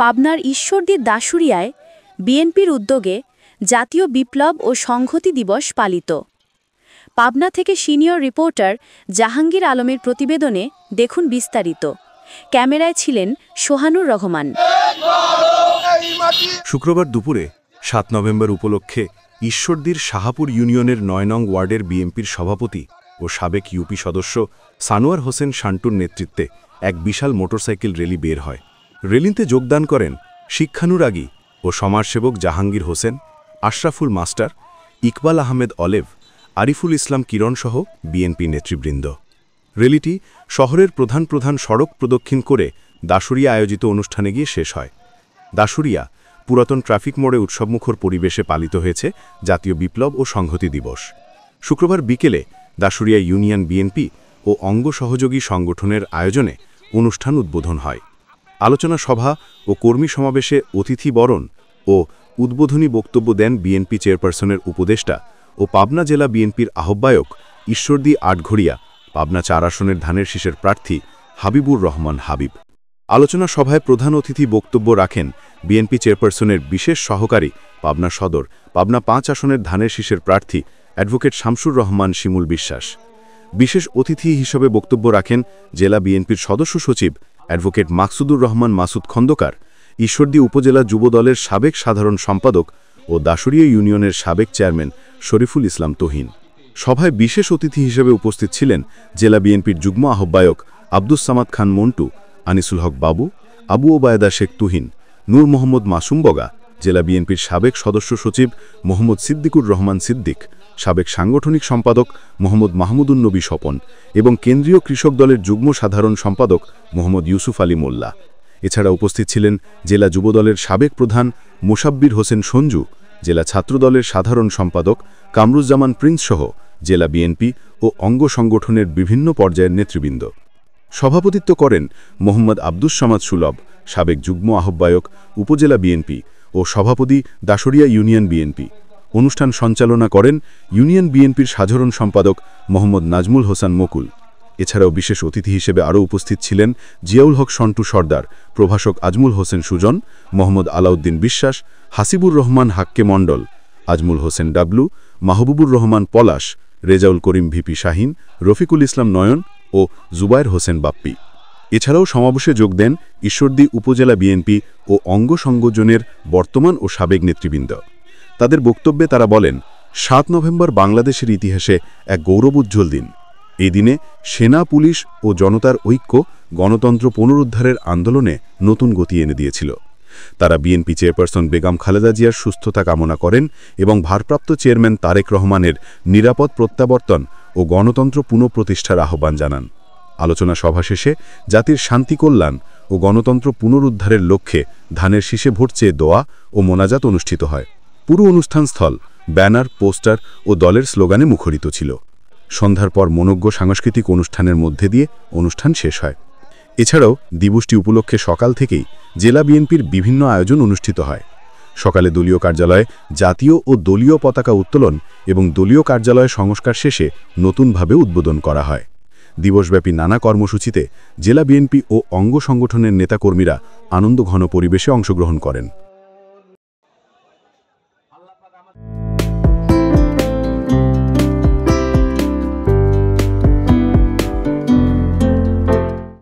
পাবনার ঈশ্বরদীর দাশুরিয়ায় বিএনপির উদ্যোগে জাতীয় বিপ্লব ও সংহতি দিবস পালিত। পাবনা থেকে সিনিয়র রিপোর্টার জাহাঙ্গীর আলমের প্রতিবেদনে দেখুন বিস্তারিত। ক্যামেরায় ছিলেন সোহানুর রহমান। শুক্রবার দুপুরে ৭ নভেম্বর উপলক্ষে ঈশ্বরদীর শাহাপুর ইউনিয়নের ৯ নং ওয়ার্ডের বিএনপির সভাপতি ও সাবেক ইউপি সদস্য সানোয়ার হোসেন শান্টুর নেতৃত্বে এক বিশাল মোটরসাইকেল র্যালি বের হয়। র্যালিতে যোগদান করেন শিক্ষানুরাগী ও সমাজসেবক জাহাঙ্গীর হোসেন, আশরাফুল মাস্টার, ইকবাল আহমেদ অলেভ, আরিফুল ইসলাম কিরণসহ বিএনপি নেতৃবৃন্দ। র্যালিটি শহরের প্রধান প্রধান সড়ক প্রদক্ষিণ করে দাশুরিয়া আয়োজিত অনুষ্ঠানে গিয়ে শেষ হয়। দাশুরিয়া পুরাতন ট্রাফিক মোড়ে উৎসবমুখর পরিবেশে পালিত হয়েছে জাতীয় বিপ্লব ও সংহতি দিবস। শুক্রবার বিকেলে দাশুরিয়া ইউনিয়ন বিএনপি ও অঙ্গ সহযোগী সংগঠনের আয়োজনে অনুষ্ঠান উদ্বোধন হয়। আলোচনা সভা ও কর্মী সমাবেশে অতিথি বরণ ও উদ্বোধনী বক্তব্য দেন বিএনপি চেয়ারপারসনের উপদেষ্টা ও পাবনা জেলা বিএনপির আহ্বায়ক ঈশ্বরদী আটঘরিয়া পাবনা ৪ আসনের ধানের শীষের প্রার্থী হাবিবুর রহমান হাবিব। আলোচনা সভায় প্রধান অতিথি বক্তব্য রাখেন বিএনপি চেয়ারপারসনের বিশেষ সহকারী পাবনা সদর পাবনা ৫ আসনের ধানের শীষের প্রার্থী অ্যাডভোকেট শামসুর রহমান শিমুল বিশ্বাস। বিশেষ অতিথি হিসেবে বক্তব্য রাখেন জেলা বিএনপির সদস্য সচিব অ্যাডভোকেট মাকসুদুর রহমান মাসুদ খন্দকার, ঈশ্বরদী উপজেলা যুবদলের সাবেক সাধারণ সম্পাদক ও দাশুরিয়া ইউনিয়নের সাবেক চেয়ারম্যান শরীফুল ইসলাম তহিন। সভায় বিশেষ অতিথি হিসেবে উপস্থিত ছিলেন জেলা বিএনপির যুগ্ম আহ্বায়ক আব্দুস সামাদ খান মন্টু, আনিসুল হক বাবু, আবু ওবায়দা শেখ তুহিন, নূর মোহাম্মদ মাসুম বগা, জেলা বিএনপির সাবেক সদস্য সচিব মোহাম্মদ সিদ্দিকুর রহমান সিদ্দিক, সাবেক সাংগঠনিক সম্পাদক মোহাম্মদ মাহমুদুন নবী স্বপন এবং কেন্দ্রীয় কৃষক দলের যুগ্ম সাধারণ সম্পাদক মোহাম্মদ ইউসুফ আলী মোল্লা। এছাড়া উপস্থিত ছিলেন জেলা যুবদলের সাবেক প্রধান মোসাব্বির হোসেন সঞ্জু, জেলা ছাত্রদলের সাধারণ সম্পাদক কামরুজ্জামান প্রিন্স সহ জেলা বিএনপি ও অঙ্গ সংগঠনের বিভিন্ন পর্যায়ের নেতৃবৃন্দ। সভাপতিত্ব করেন মোহাম্মদ আব্দুস সামাদ সুলভ, সাবেক যুগ্ম আহ্বায়ক উপজেলা বিএনপি ও সভাপতি দাশুরিয়া ইউনিয়ন বিএনপি। অনুষ্ঠান সঞ্চালনা করেন ইউনিয়ন বিএনপির সাধারণ সম্পাদক মোহাম্মদ নাজমুল হোসেন মকুল। এছাড়াও বিশেষ অতিথি হিসেবে আরও উপস্থিত ছিলেন জিয়াউল হক সন্টু সর্দার, প্রভাষক আজমুল হোসেন সুজন, মোহাম্মদ আলাউদ্দিন বিশ্বাস, হাসিবুর রহমান হাক্কে মণ্ডল, আজমুল হোসেন ডাবলু, মাহবুবুর রহমান পলাশ, রেজাউল করিম ভিপি শাহিন, রফিকুল ইসলাম নয়ন ও জুবায়ের হোসেন বাপ্পি। এছাড়াও সমাবেশে যোগ দেন ঈশ্বরদী উপজেলা বিএনপি ও অঙ্গ সংগঠনের বর্তমান ও সাবেক নেতৃবৃন্দ। তাদের বক্তব্যে তারা বলেন, ৭ নভেম্বর বাংলাদেশের ইতিহাসে এক গৌরবোজ্জ্বল দিন। এই দিনে সেনা, পুলিশ ও জনতার ঐক্য গণতন্ত্র পুনরুদ্ধারের আন্দোলনে নতুন গতি এনে দিয়েছিল। তারা বিএনপি চেয়ারপারসন বেগম খালেদা জিয়ার সুস্থতা কামনা করেন এবং ভারপ্রাপ্ত চেয়ারম্যান তারেক রহমানের নিরাপদ প্রত্যাবর্তন ও গণতন্ত্র পুনঃপ্রতিষ্ঠার আহ্বান জানান। আলোচনা সভা শেষে জাতির শান্তি কল্যাণ ও গণতন্ত্র পুনরুদ্ধারের লক্ষ্যে ধানের শীষে ভোট চেয়ে দোয়া ও মোনাজাত অনুষ্ঠিত হয়। পুরো অনুষ্ঠানস্থল ব্যানার, পোস্টার ও দলের স্লোগানে মুখরিত ছিল। সন্ধ্যার পর মনোজ্ঞ সাংস্কৃতিক অনুষ্ঠানের মধ্যে দিয়ে অনুষ্ঠান শেষ হয়। এছাড়াও দিবসটি উপলক্ষে সকাল থেকেই জেলা বিএনপির বিভিন্ন আয়োজন অনুষ্ঠিত হয়। সকালে দলীয় কার্যালয়ে জাতীয় ও দলীয় পতাকা উত্তোলন এবং দলীয় কার্যালয় সংস্কার শেষে নতুনভাবে উদ্বোধন করা হয়। দিবসব্যাপী নানা কর্মসূচিতে জেলা বিএনপি ও অঙ্গ সংগঠনের নেতাকর্মীরা আনন্দঘন পরিবেশে অংশগ্রহণ করেন।